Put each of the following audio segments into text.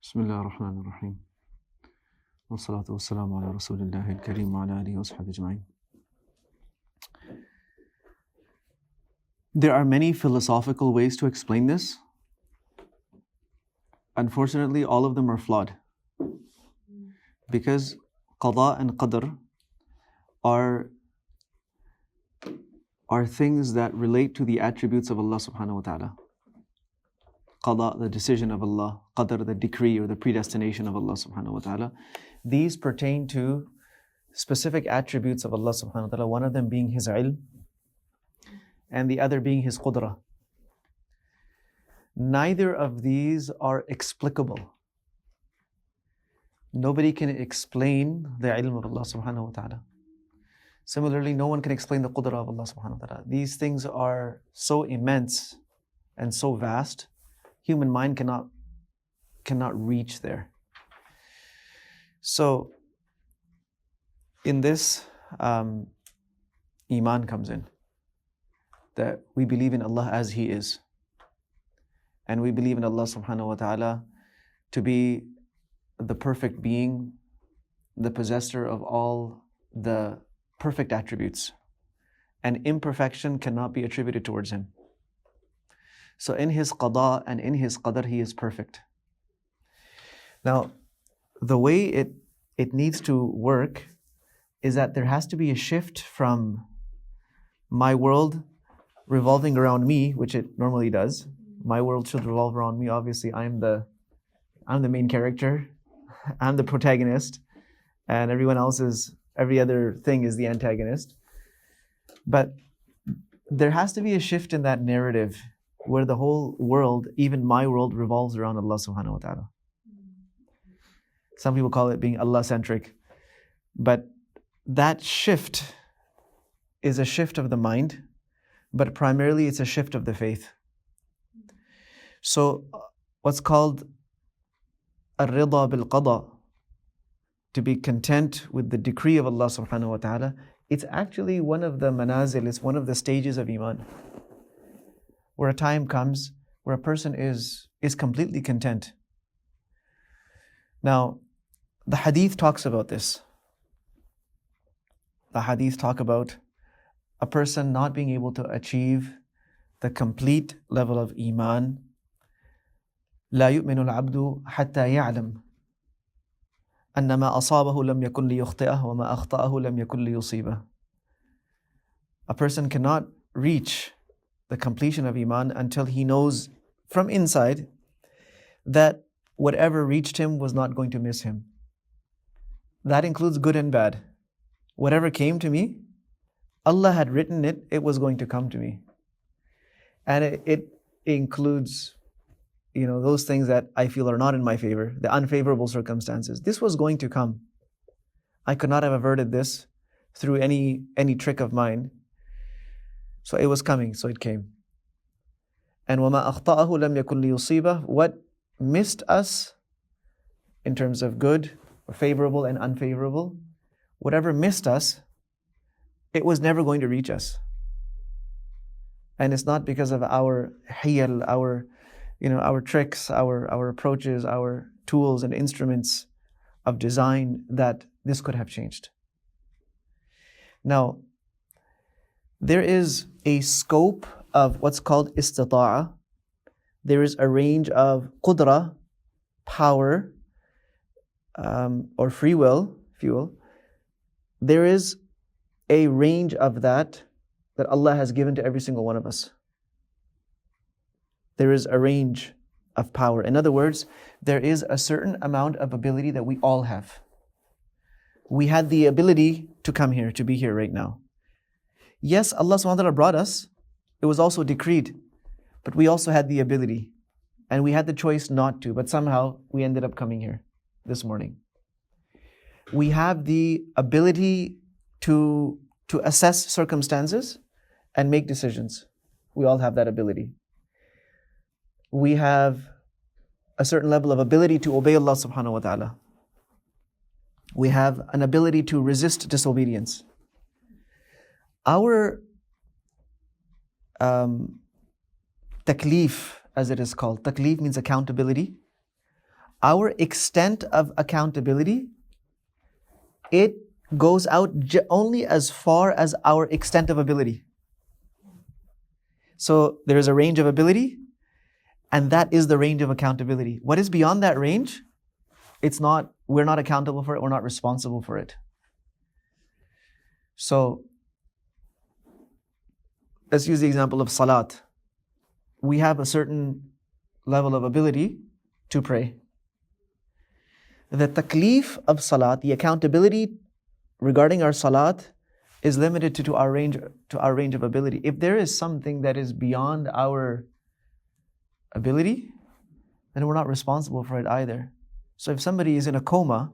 Bismillah ar-Rahman ar-Rahim. Wassalatu wassalamu ala Rasulillahi al-Kareem wa ala alihi wa sahbihi ajma'in. There are many philosophical ways to explain this. Unfortunately, all of them are flawed. Because qada and qadr are things that relate to the attributes of Allah subhanahu wa ta'ala. Qada, the decision of Allah. Qadr, the decree or the predestination of Allah subhanahu wa ta'ala. These pertain to specific attributes of Allah subhanahu wa ta'ala, one of them being His ilm and the other being His qudra. Neither of these are explicable. Nobody can explain the ilm of Allah subhanahu wa ta'ala. Similarly, no one can explain the qudra of Allah subhanahu wa ta'ala. These things are so immense and so vast, human mind cannot reach there. So, in this, Iman comes in. That we believe in Allah as He is. And we believe in Allah subhanahu wa ta'ala to be the perfect being, the possessor of all the perfect attributes. And imperfection cannot be attributed towards Him. So in His qada and in His qadr, He is perfect. Now, the way it needs to work is that there has to be a shift from my world revolving around me, which it normally does. My world should revolve around me. Obviously, I'm the main character. I'm the protagonist. And every other thing is the antagonist. But there has to be a shift in that narrative where the whole world, even my world, revolves around Allah subhanahu wa ta'ala. Some people call it being Allah-centric. But that shift is a shift of the mind, but primarily it's a shift of the faith. So what's called ar-rida bil-qada, to be content with the decree of Allah subhanahu wa ta'ala, it's actually one of the manazil, it's one of the stages of Iman. Where a time comes where a person is completely content. Now, the hadith talks about this. The hadith talk about a person not being able to achieve the complete level of Iman. لا يؤمن العبد حتى يعلم أن ما أصابه لم يكن ليخطئه وما أخطأه لم يكن ليصيبه. A person cannot reach the completion of Iman until he knows from inside that whatever reached him was not going to miss him. That includes good and bad. Whatever came to me, Allah had written it, it was going to come to me. And it includes, those things that I feel are not in my favor, the unfavorable circumstances. This was going to come. I could not have averted this through any trick of mine. So it was coming, so it came. And وَمَا أَخْطَأَهُ لَمْ يَكُنْ لِيُصِيبَهُ. What missed us in terms of good, or favorable and unfavorable, whatever missed us, it was never going to reach us. And it's not because of our hiyal, our tricks, our approaches, our tools and instruments of design that this could have changed. Now, there is a scope of what's called istita'a. There is a range of qudra, power, or free will, if you will. There is a range of that Allah has given to every single one of us. There is a range of power. In other words, there is a certain amount of ability that we all have. We had the ability to come here, to be here right now. Yes, Allah subhanahu wa ta'ala brought us. It was also decreed. But we also had the ability. And we had the choice not to. But somehow we ended up coming here this morning. We have the ability to assess circumstances and make decisions. We all have that ability. We have a certain level of ability to obey Allah subhanahu wa ta'ala. We have an ability to resist disobedience. Our taklif, as it is called, taklif means accountability. our extent of accountability, it goes out only as far as our extent of ability. So there is a range of ability, and that is the range of accountability. What is beyond that range, we're not accountable for it, we're not responsible for it. So let's use the example of salat. We have a certain level of ability to pray. The taklif of salat, the accountability regarding our salat, is limited to our range of ability. If there is something that is beyond our ability, then we're not responsible for it either. So if somebody is in a coma,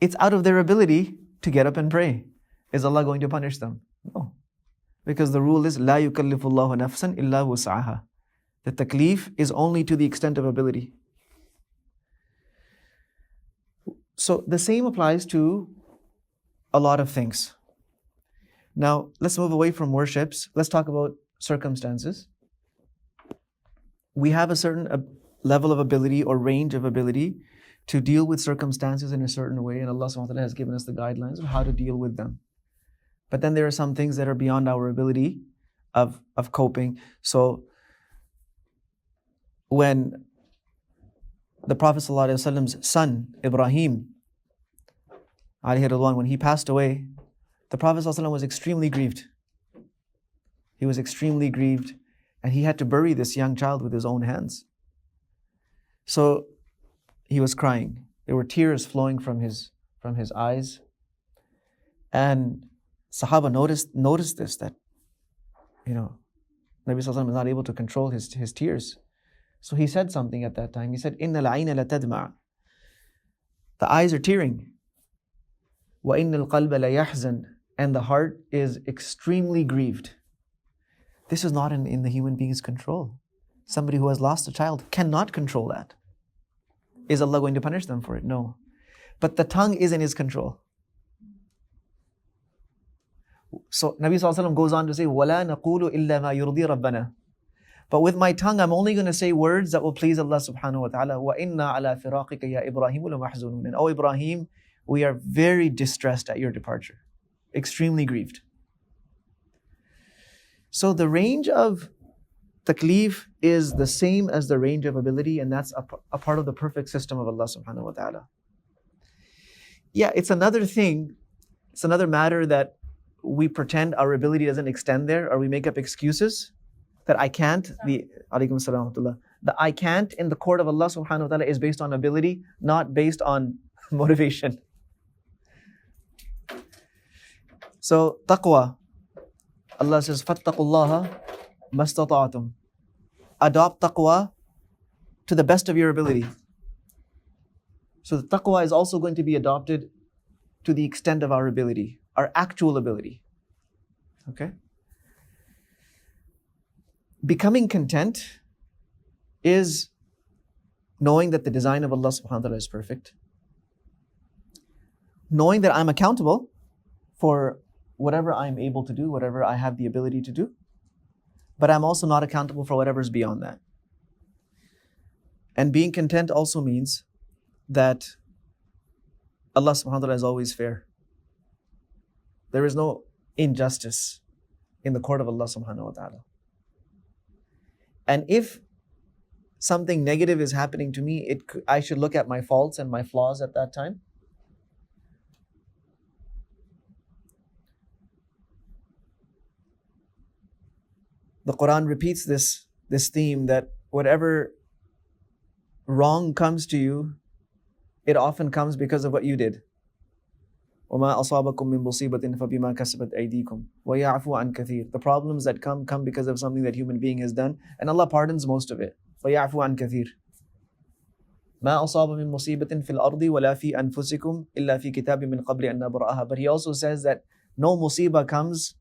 it's out of their ability to get up and pray. Is Allah going to punish them? No. Because the rule is, لا يكلف الله نفسا إلا وسعها. The taklif is only to the extent of ability. So the same applies to a lot of things. Now, let's move away from worships. Let's talk about circumstances. We have a certain level of ability or range of ability to deal with circumstances in a certain way, and Allah subhanahu wa ta'ala has given us the guidelines of how to deal with them. But then there are some things that are beyond our ability of coping. So when the Prophet ﷺ's son, Ibrahim, when he passed away, the Prophet ﷺ was extremely grieved. He was extremely grieved, and he had to bury this young child with his own hands. So he was crying. There were tears flowing from his eyes. And Sahaba noticed this, that, Nabi Sallallahu Alaihi Wasallam is not able to control his tears. So he said something at that time. He said, "Inna al-ayna la tadma'." The eyes are tearing. Wa inna al-qalba la yahzan. And the heart is extremely grieved. This is not in the human being's control. Somebody who has lost a child cannot control that. Is Allah going to punish them for it? No. But the tongue is in His control. So Nabi Sallallahu Alaihi Wasallam goes on to say, وَلَا نَقُولُ إِلَّا مَا يُرْضِي رَبَّنَا. But with my tongue, I'm only going to say words that will please Allah subhanahu wa ta'ala. وَإِنَّا عَلَى فِرَاقِكَ يَا إِبْرَاهِيمُ لَمَحْزُونُونَ. And oh Ibrahim, we are very distressed at your departure. Extremely grieved. So the range of taklif is the same as the range of ability, and that's a part of the perfect system of Allah subhanahu wa ta'ala. Yeah, it's another thing, it's another matter that we pretend our ability doesn't extend there, or we make up excuses that I can't. The I can't in the court of Allah subhanahu wa ta'ala is based on ability, not based on motivation. So taqwa, Allah says, فَاتَّقُوا اللَّهَ مَا اسْتَطَعْتُمْ. Adopt taqwa to the best of your ability. So the taqwa is also going to be adopted to the extent of our ability, our actual ability. Okay? Becoming content is knowing that the design of Allah subhanahu wa ta'ala is perfect. Knowing that I'm accountable for whatever I'm able to do, whatever I have the ability to do. But I'm also not accountable for whatever's beyond that. And being content also means that Allah subhanahu wa ta'ala is always fair. There is no injustice in the court of Allah subhanahu wa ta'ala. And if something negative is happening to me, I should look at my faults and my flaws at that time. The Quran repeats this theme that whatever wrong comes to you, it often comes because of what you did. وَمَا أَصَابَكُم مِّن مُّصِيبَةٍ فَبِمَا كَسَبَتْ أَيْدِيكُمْ وَيَعْفُو عَنْ كَثِيرٍ. The problems that come because of something that human being has done, and Allah pardons most of it. وَيَعْفُو عَنْ كَثِيرٍ. مَا أَصَابَ مِن مُّصِيبَةٍ فِي الْأَرْضِ وَلَا فِي أَنفُسِكُمْ إِلَّا فِي كِتَابٍ مِّن قَبْلِ أَن نَّبْرَأَهَا. But He also says that no musibah comes,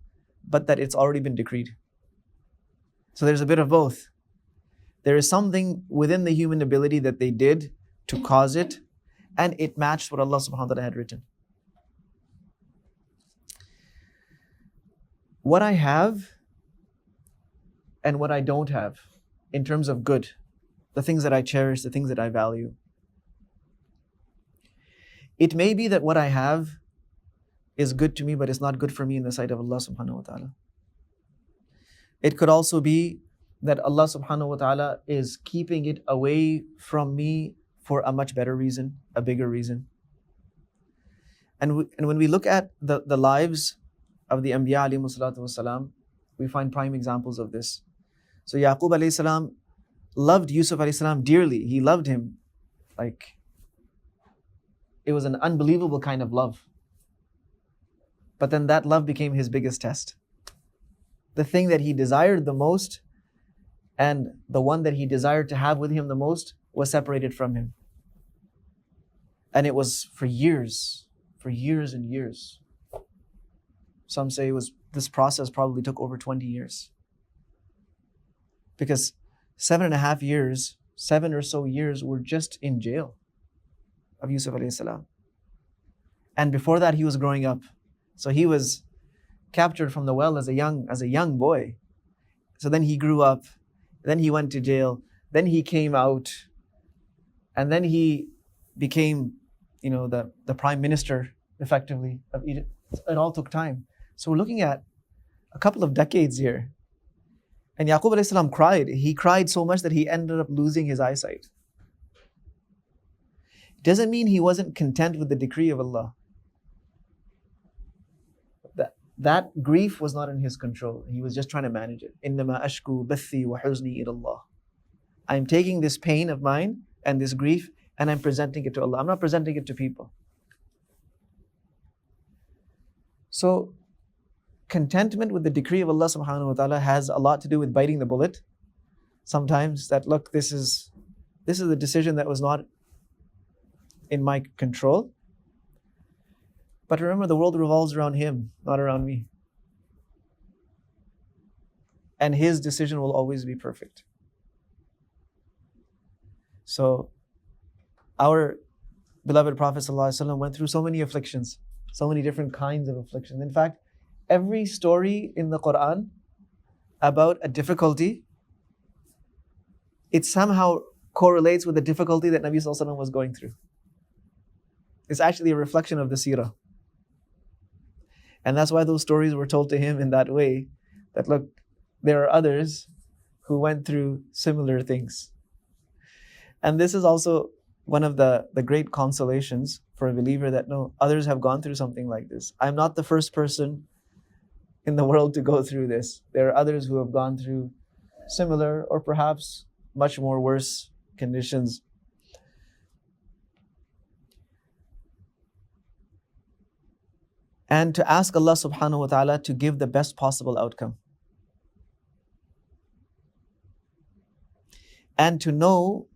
but that it's already been decreed. So there's a bit of both. There is something within the human ability that they did to cause it, and it matched what Allah subhanahu wa ta'ala had written. What I have and what I don't have in terms of good, the things that I cherish, the things that I value, It may be that what I have is good to me, but it's not good for me in the sight of Allah subhanahu wa ta'ala. It could also be that Allah subhanahu wa ta'ala is keeping it away from me for a much better reason, a bigger reason. And when we look at the lives of the Anbiya alayhimu salatu wasalam, we find prime examples of this. So Yaqub alayhi salam loved Yusuf alayhi salam dearly. He loved him like it was an unbelievable kind of love. But then that love became his biggest test. The thing that he desired the most and the one that he desired to have with him the most was separated from him. And it was for years and years. Some say this process probably took over 20 years. Because 7.5 years, 7 or so years were just in jail of Yusuf alayhi salam. And before that he was growing up. So he was captured from the well as a young boy. So then he grew up, then he went to jail, then he came out, and then he became, the prime minister, effectively, of Egypt. It all took time. So we're looking at a couple of decades here. And Yaqub alayhi salam cried. He cried so much that he ended up losing his eyesight. Doesn't mean he wasn't content with the decree of Allah. That grief was not in his control. He was just trying to manage it. إِنَّمَا أَشْكُو بَثِّي وَحُزْنِي إِلَى اللَّهِ. I'm taking this pain of mine and this grief and I'm presenting it to Allah. I'm not presenting it to people. So, contentment with the decree of Allah subhanahu wa ta'ala has a lot to do with biting the bullet. Sometimes that, look, this is a decision that was not in my control. But remember, the world revolves around Him, not around me. And His decision will always be perfect. So, our beloved Prophet ﷺ went through so many afflictions, so many different kinds of afflictions. In fact, every story in the Quran about a difficulty, it somehow correlates with the difficulty that Nabi ﷺ was going through. It's actually a reflection of the seerah. And that's why those stories were told to him in that way, that look, there are others who went through similar things. And this is also one of the great consolations for a believer, that no, others have gone through something like this. I'm not the first person in the world to go through this. There are others who have gone through similar or perhaps much more worse conditions. And to ask Allah subhanahu wa ta'ala to give the best possible outcome. And to know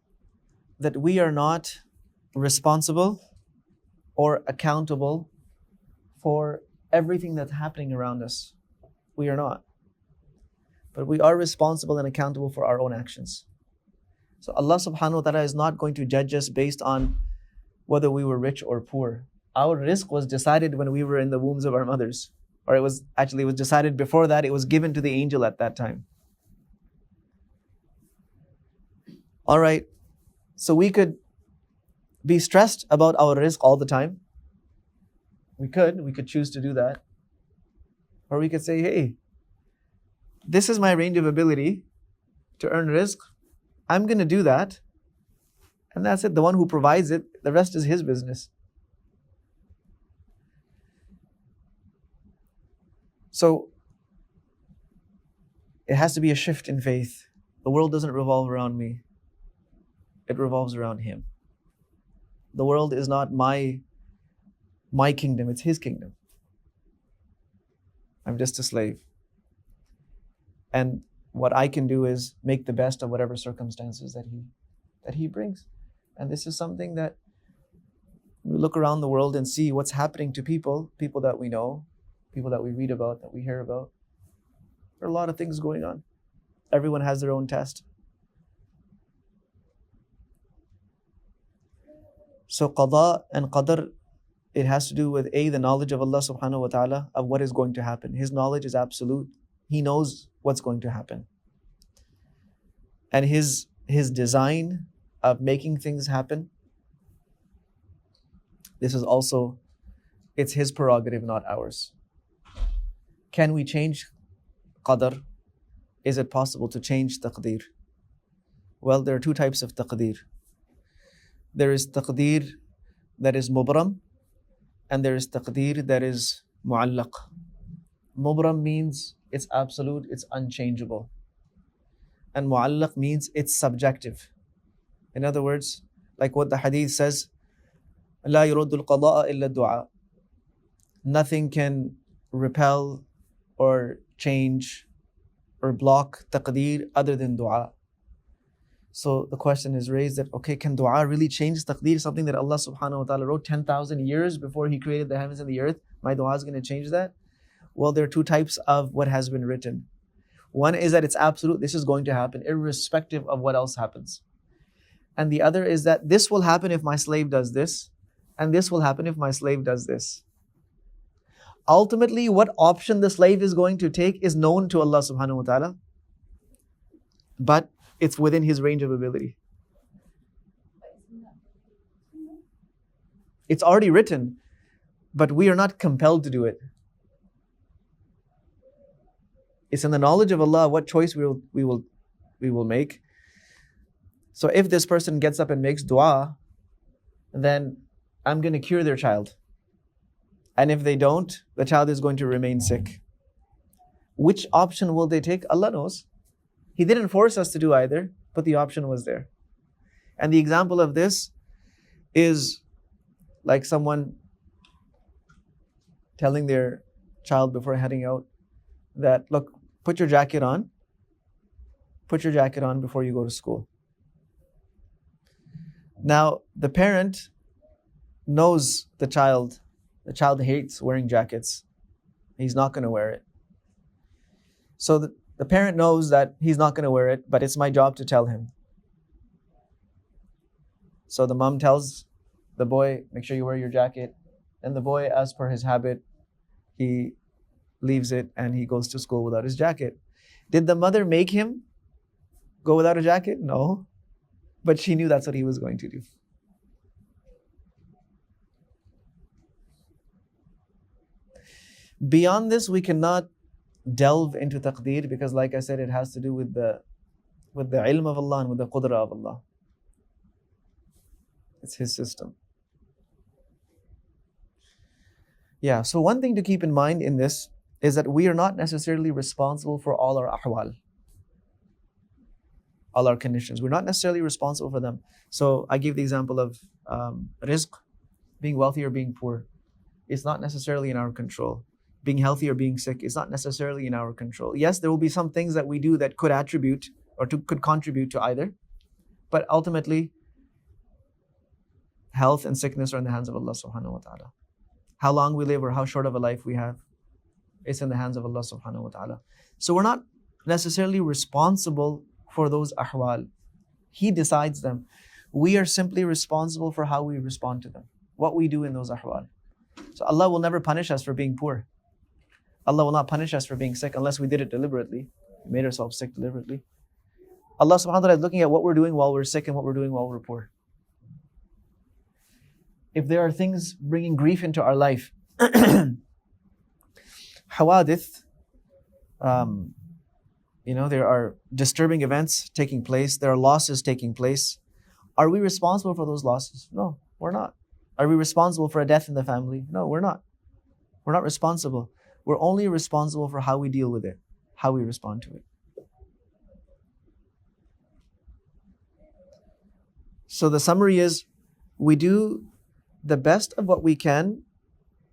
that we are not responsible or accountable for everything that's happening around us. We are not. But we are responsible and accountable for our own actions. So Allah subhanahu wa ta'ala is not going to judge us based on whether we were rich or poor. Our rizq was decided when we were in the wombs of our mothers. Or it was decided before that. It was given to the angel at that time. Alright, so we could be stressed about our rizq all the time. We could choose to do that. Or we could say, hey, this is my range of ability to earn rizq. I'm going to do that. And that's it. The one who provides it, the rest is his business. So, it has to be a shift in faith. The world doesn't revolve around me. It revolves around Him. The world is not my kingdom, it's His kingdom. I'm just a slave. And what I can do is make the best of whatever circumstances that He brings. And this is something that we look around the world and see what's happening to people that we know, people that we read about, that we hear about. There are a lot of things going on. Everyone has their own test. So qada and qadr, it has to do with the knowledge of Allah subhanahu wa ta'ala of what is going to happen. His knowledge is absolute. He knows what's going to happen. And His design of making things happen This is also, it's his prerogative, not ours. Can we change qadr? Is it possible to change taqdeer? Well, there are two types of taqdeer. There is taqdeer that is mubram, and there is taqdeer that is mu'allaq. Mubram means it's absolute, it's unchangeable. And mu'allaq means it's subjective. In other words, like what the hadith says, لا يرد القضاء إلا الدعاء. Nothing can repel or change or block taqdeer other than dua. So the question is raised that, okay, can dua really change taqdeer? Something that Allah subhanahu wa ta'ala wrote 10,000 years before He created the heavens and the earth. My dua is going to change that? Well, there are two types of what has been written. One is that it's absolute, this is going to happen irrespective of what else happens. And the other is that this will happen if my slave does this, and this will happen if my slave does this. Ultimately, what option the slave is going to take is known to Allah subhanahu wa ta'ala, but it's within his range of ability. It's already written, but we are not compelled to do it. It's in the knowledge of Allah what choice we will make. So if this person gets up and makes dua, then I'm going to cure their child. And if they don't, the child is going to remain sick. Which option will they take? Allah knows. He didn't force us to do either, but the option was there. And the example of this is like someone telling their child before heading out that, look, put your jacket on. Put your jacket on before you go to school. Now, the parent knows the child. The child hates wearing jackets. He's not going to wear it. So the parent knows that he's not going to wear it, but it's my job to tell him. So the mom tells the boy, make sure you wear your jacket. And the boy, as per his habit, he leaves it and he goes to school without his jacket. Did the mother make him go without a jacket? No. But she knew that's what he was going to do. Beyond this, we cannot delve into taqdeer because, like I said, it has to do with the ilm of Allah and with the qudra of Allah. It's His system. Yeah, so one thing to keep in mind in this is that we are not necessarily responsible for all our ahwal, all our conditions. We're not necessarily responsible for them. So I gave the example of rizq, being wealthy or being poor. It's not necessarily in our control. Being healthy or being sick is not necessarily in our control. Yes, there will be some things that we do that could attribute or could contribute to either. But ultimately, health and sickness are in the hands of Allah subhanahu wa ta'ala. How long we live or how short of a life we have, it's in the hands of Allah subhanahu wa ta'ala. So we're not necessarily responsible for those ahwal. He decides them. We are simply responsible for how we respond to them, what we do in those ahwal. So Allah will never punish us for being poor. Allah will not punish us for being sick unless we did it deliberately. We made ourselves sick deliberately. Allah subhanahu wa ta'ala is looking at what we're doing while we're sick and what we're doing while we're poor. If there are things bringing grief into our life, hawadith, there are disturbing events taking place, there are losses taking place. Are we responsible for those losses? No, we're not. Are we responsible for a death in the family? No, we're not. We're not responsible. We're only responsible for how we deal with it, how we respond to it. So the summary is, we do the best of what we can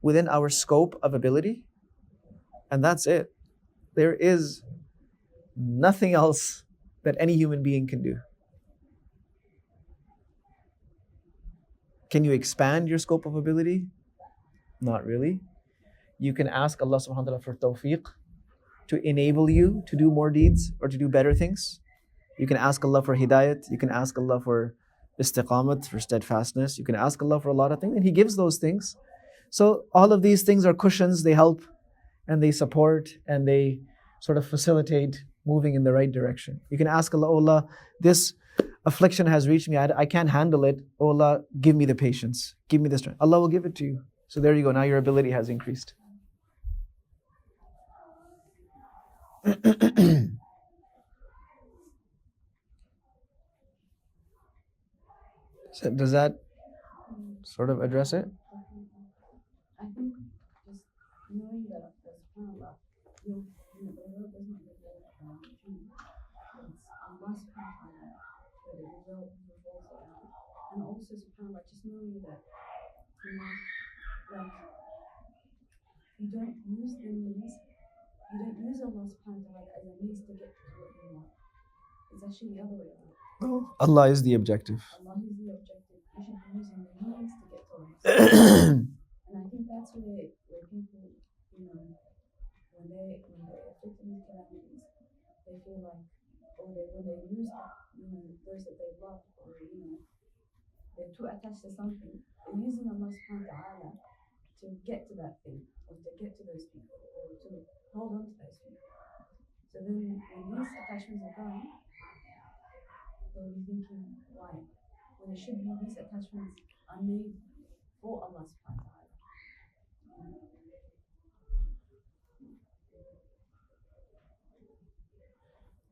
within our scope of ability, and that's it. There is nothing else that any human being can do. Can you expand your scope of ability? Not really. You can ask Allah subhanahu wa ta'ala for tawfiq to enable you to do more deeds or to do better things. You can ask Allah for hidayat. You can ask Allah for istiqamat, for steadfastness. You can ask Allah for a lot of things, and He gives those things. So all of these things are cushions. They help and they support and they sort of facilitate moving in the right direction. You can ask Allah, oh Allah, this affliction has reached me, I can't handle it. Oh Allah, give me the patience, give me the strength. Allah will give it to you. So there you go, now your ability has increased. So does that sort of address it? I think just knowing that subhanAllah, the result doesn't revolve around you. It's Allah subhanahu wa ta'ala that the result revolves around. And also subhanAllah, just knowing that, like, you don't use the means, you don't use Allah subhanahu wa ta'ala as a means to get to what you want. It's actually the other way around. No, Allah is the objective. Allah is the objective. You should be using the means to get to Allah. And I think that's where people, when they're afflicted with calamities, they feel like, or when they lose, those that they love, or they're too attached to something, they're using Allah subhanahu wa ta'ala to get to that thing, or to get to those people, or to hold on to those people. So then when these attachments are gone, they'll be thinking, why? When it should be these attachments are made for Allah subhanahu wa ta'ala.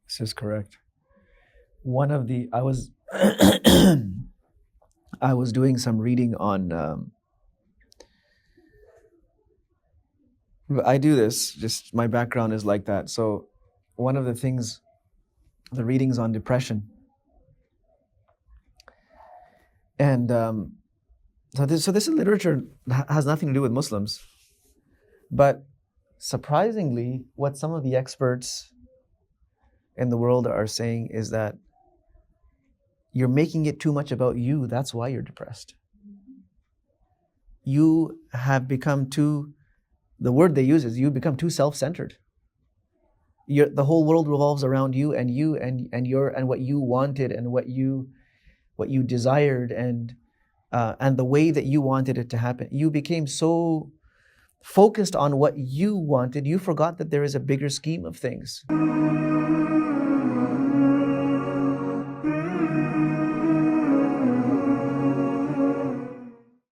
This is correct. One of the I was I was doing some reading on I do this, just my background is like that. So one of the things, the readings on depression. And so this literature has nothing to do with Muslims. But surprisingly, what some of the experts in the world are saying is that you're making it too much about you. That's why you're depressed. You have become too, the word they use is you become too self-centered. The whole world revolves around you and what you wanted and what you desired and the way that you wanted it to happen. You became so focused on what you wanted, you forgot that there is a bigger scheme of things.